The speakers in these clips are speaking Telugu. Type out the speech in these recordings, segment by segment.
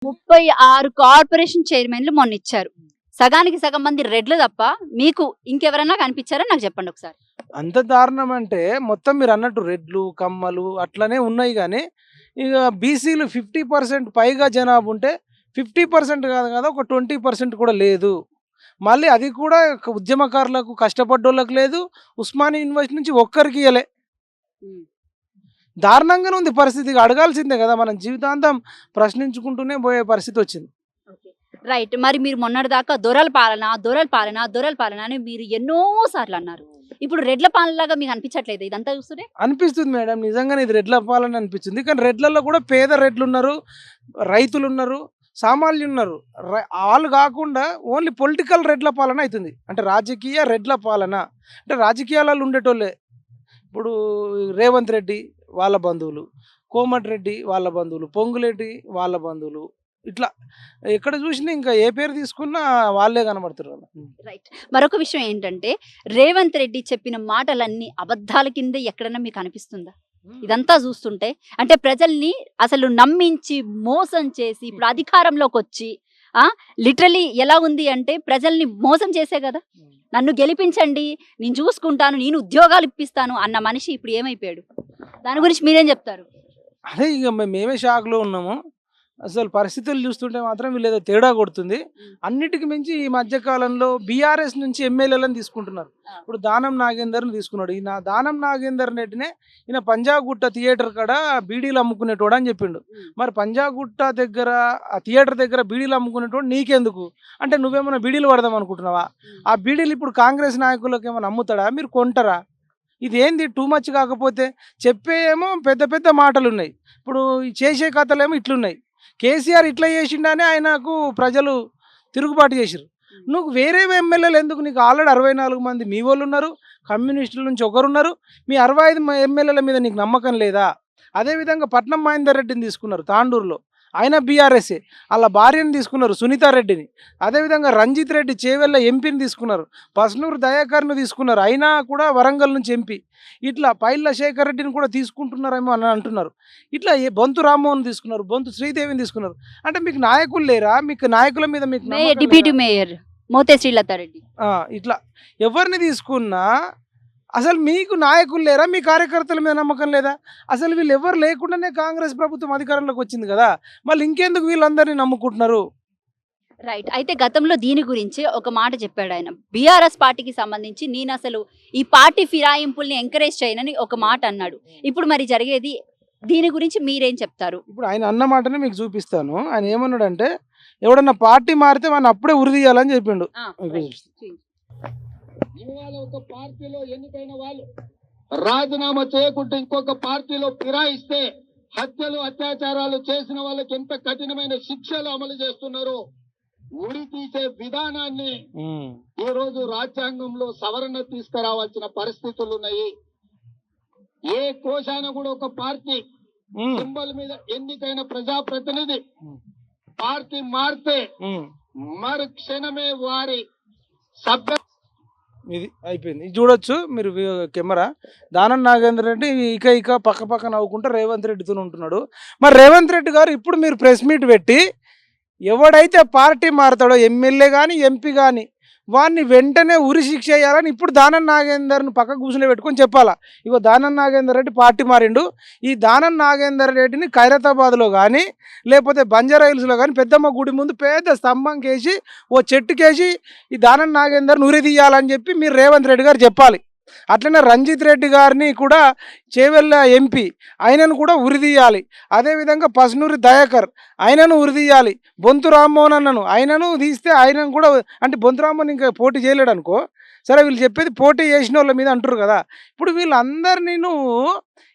36 కార్పొరేషన్ చైర్మన్లు మొన్న ఇచ్చారు. సగానికి సగం మంది రెడ్లు తప్ప మీకు ఇంకెవరన్నా కనిపించారా నాకు చెప్పండి ఒకసారి. అంత దారుణం అంటే మొత్తం మీరు అన్నట్టు రెడ్లు కమ్మలు అట్లనే ఉన్నాయి కానీ ఇక బీసీలు 50% పైగా జనాభా ఉంటే 50% కాదు కదా, ఒక 20% కూడా లేదు. మళ్ళీ అది కూడా ఉద్యమకారులకు కష్టపడ్డోళ్ళకి లేదు. ఉస్మానియా యూనివర్సిటీ నుంచి ఒక్కరికి ఇయ్యలే. దారుణంగానే ఉంది పరిస్థితి. ఇక అడగాల్సిందే కదా, మనం జీవితాంతం ప్రశ్నించుకుంటూనే పోయే పరిస్థితి వచ్చింది. రైట్. మరి మీరు మొన్నటిదాకా దొరల పాలన దొరల పాలన దొరల పాలన అని మీరు ఎన్నో సార్లు అన్నారు. ఇప్పుడు రెడ్ల పాలనలాగా మీకు అనిపించట్లేదు ఇదంతా చూస్తుంటే? అనిపిస్తుంది మేడం, నిజంగానే ఇది రెడ్ల పాలన అనిపిస్తుంది. కానీ రెడ్లలో కూడా పేద రెడ్లు ఉన్నారు, రైతులు ఉన్నారు, సామాన్యులు ఉన్నారు. వాళ్ళు కాకుండా ఓన్లీ పొలిటికల్ రెడ్ల పాలన అవుతుంది. అంటే రాజకీయ రెడ్ల పాలన అంటే రాజకీయాలలో ఉండేటోళ్ళే. ఇప్పుడు రేవంత్ రెడ్డి వాళ్ళ బంధువులు, కోమటిరెడ్డి వాళ్ళ బంధువులు, పొంగులేటి వాళ్ళ బంధువులు, ఇట్లా ఎక్కడ చూసినా ఇంకా ఏ పేరు తీసుకున్నా వాళ్ళే కనబడుతున్నారు. రైట్. మరొక విషయం ఏంటంటే రేవంత్ రెడ్డి చెప్పిన మాటలన్నీ అబద్ధాల కింద ఎక్కడన్నా మీకు అనిపిస్తుందా ఇదంతా చూస్తుంటే? అంటే ప్రజల్ని అసలు నమ్మించి మోసం చేసి ఇప్పుడు అధికారంలోకి వచ్చి లిటరలీ ఎలా ఉంది అంటే ప్రజల్ని మోసం చేసే కదా, నన్ను గెలిపించండి నేను చూసుకుంటాను నేను ఉద్యోగాలు ఇప్పిస్తాను అన్న మనిషి ఇప్పుడు ఏమైపోయాడు? దాని గురించి మీరేం చెప్తారు? అదే ఇక మేమే షాక్లో ఉన్నాము. అసలు పరిస్థితులు చూస్తుంటే మాత్రం వీళ్ళేదో తేడా కొడుతుంది. అన్నిటికి మించి ఈ మధ్యకాలంలో బీఆర్ఎస్ నుంచి ఎమ్మెల్యేలను తీసుకుంటున్నారు. ఇప్పుడు దానం నాగేందర్ని తీసుకున్నాడు. ఈయన దానం నాగేందర్ నెట్టినే ఈయన పంజాగుట్ట థియేటర్ కాడ బీడీలు అమ్ముకునేటోడు అని చెప్పిండు. మరి పంజాగుట్ట దగ్గర ఆ థియేటర్ దగ్గర బీడీలు అమ్ముకునేటోడు నీకెందుకు అంటే నువ్వేమైనా బీడీలు పడదాం అనుకుంటున్నావా? ఆ బీడీలు ఇప్పుడు కాంగ్రెస్ నాయకులకు ఏమైనా అమ్ముతాడా? మీరు కొంటారా? ఇదేంది టూ మచ్ కాకపోతే? చెప్పేమో పెద్ద పెద్ద మాటలు ఉన్నాయి, ఇప్పుడు చేసే కథలేమో ఇట్లున్నాయి. కేసీఆర్ ఇట్లా చేసిండని ఆయనకు ప్రజలు తిరుగుబాటు చేసిరు. నువ్వు వేరే ఎమ్మెల్యేలు ఎందుకు? నీకు ఆల్రెడీ 64 మంది మీ వాళ్ళు ఉన్నారు, కమ్యూనిస్టుల నుంచి ఒకరున్నారు. మీ 65 ఎమ్మెల్యేల మీద నీకు నమ్మకం లేదా? అదేవిధంగా పట్నం మహేందర్ రెడ్డిని తీసుకున్నారు తాండూరులో, ఆయన బీఆర్ఎస్ఏ. వాళ్ళ భార్యని తీసుకున్నారు సునీతారెడ్డిని. అదేవిధంగా రంజిత్ రెడ్డి చేవెళ్ళ ఎంపీని తీసుకున్నారు, పస్నూరు దయాకర్ను తీసుకున్నారు, అయినా కూడా వరంగల్ నుంచి ఎంపీ. ఇట్లా పైళ్ళ శేఖర్ రెడ్డిని కూడా తీసుకుంటున్నారేమో అని అంటున్నారు. ఇట్లా బొంతు రామ్మోహన్ తీసుకున్నారు, బొంతు శ్రీదేవిని తీసుకున్నారు. అంటే మీకు నాయకులు లేరా? మీకు నాయకుల మీద మీకు డిప్యూటీ మేయర్ మోతే శ్రీలతారెడ్డి ఇట్లా ఎవరిని తీసుకున్నా అసలు మీకు నాయకులు లేరా? మీ కార్యకర్తల మీద నమ్మకం లేదా? అసలు వీళ్ళు ఎవరు లేకుండానే కాంగ్రెస్ ప్రభుత్వం అధికారంలోకి వచ్చింది కదా, మళ్ళీ ఇంకెందుకు వీళ్ళందరినీ నమ్ముకుంటున్నారు? రైట్. అయితే గతంలో దీని గురించి ఒక మాట చెప్పాడు ఆయన. బీఆర్ఎస్ పార్టీకి సంబంధించి నేను అసలు ఈ పార్టీ ఫిరాయింపుల్ని ఎంకరేజ్ చేయనని ఒక మాట అన్నాడు. ఇప్పుడు మరి జరిగేది దీని గురించి మీరేం చెప్తారు? ఇప్పుడు ఆయన అన్న మాటనే మీకు చూపిస్తాను. ఆయన ఏమన్నాడంటే ఎవడన్నా పార్టీ మారితే మనం అప్పుడే ఉరిదీయాలని చెప్పిండు. ఇవాళ ఒక పార్టీలో ఎన్నికైన వాళ్ళు రాజీనామా చేయకుండా ఇంకొక పార్టీలో ఫిరాయిస్తే హత్యలు అత్యాచారాలు చేసిన వాళ్ళకి ఎంత కఠినమైన శిక్షలు అమలు చేస్తున్నారో ఉరి తీసే విధానాన్ని ఈ రోజు రాజ్యాంగంలో సవరణ తీసుకురావాల్సిన పరిస్థితులు ఉన్నాయి. ఏ కోశాన కూడా ఒక పార్టీ సింబల్ మీద ఎన్నికైన ప్రజాప్రతినిధి పార్టీ మారితే మరు క్షణమే వారి సభ్య ఇది అయిపోయింది. ఇది చూడొచ్చు మీరు కెమెరా. దానం నాగేంద్ర రెడ్డి ఇక పక్క నవ్వుకుంటే రేవంత్ రెడ్డితో ఉంటున్నాడు. మరి రేవంత్ రెడ్డి గారు ఇప్పుడు మీరు ప్రెస్ మీట్ పెట్టి ఎవడైతే పార్టీ మారుతాడో ఎమ్మెల్యే కానీ ఎంపీ కానీ వాడిని వెంటనే ఉరి శిక్ష చేయాలని ఇప్పుడు దానం నాగేందర్ని పక్క కూర్చుని పెట్టుకొని చెప్పాలా. ఇగో దానం నాగేందర్ రెడ్డి పార్టీ మారిండు, ఈ దానం నాగేందర్ రెడ్డిని ఖైరతాబాద్లో కానీ లేకపోతే బంజారా హిల్స్లో కానీ పెద్దమ్మ గుడి ముందు పెద్ద స్తంభం కేసి ఓ చెట్టుకేసి ఈ దానం నాగేందర్ని ఉరి తీయాలని చెప్పి మీరు రేవంత్ రెడ్డి గారు చెప్పాలి. అట్లనే రంజిత్ రెడ్డి గారిని కూడా చేవెళ్ళ ఎంపీ ఆయనను కూడా ఉరిదీయాలి. అదేవిధంగా పస్నూరి దయాకర్ ఆయనను ఉరిదీయాలి. బొంతు రామ్మోహన్ అన్నను ఆయనను తీస్తే ఆయనను కూడా అంటే బొంతు రామ్మోహన్ ఇంకా పోటీ చేయలేడు అనుకో, సరే వీళ్ళు చెప్పేది పోటీ చేసిన వాళ్ళ మీద అంటారు కదా. ఇప్పుడు వీళ్ళందరినీ నువ్వు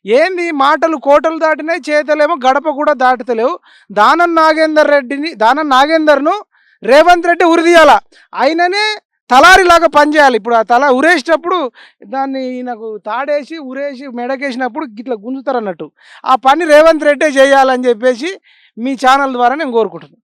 ఏంది మాటలు కోటలు దాటినాయి, చేతలేమో గడప కూడా దాటుతలేవు. దానం నాగేందర్ను రేవంత్ రెడ్డి ఉరిదీయాల, ఆయననే తలారిలాగా పనిచేయాలి. ఇప్పుడు ఆ తల ఉరేసేటప్పుడు దాన్ని నాకు తాడేసి ఉరేసి మెడకేసినప్పుడు ఇట్లా గుంజుతారు అన్నట్టు, ఆ పని రేవంత్ రెడ్డి చేయాలని చెప్పేసి మీ ఛానల్ ద్వారా నేను కోరుకుంటున్నాను.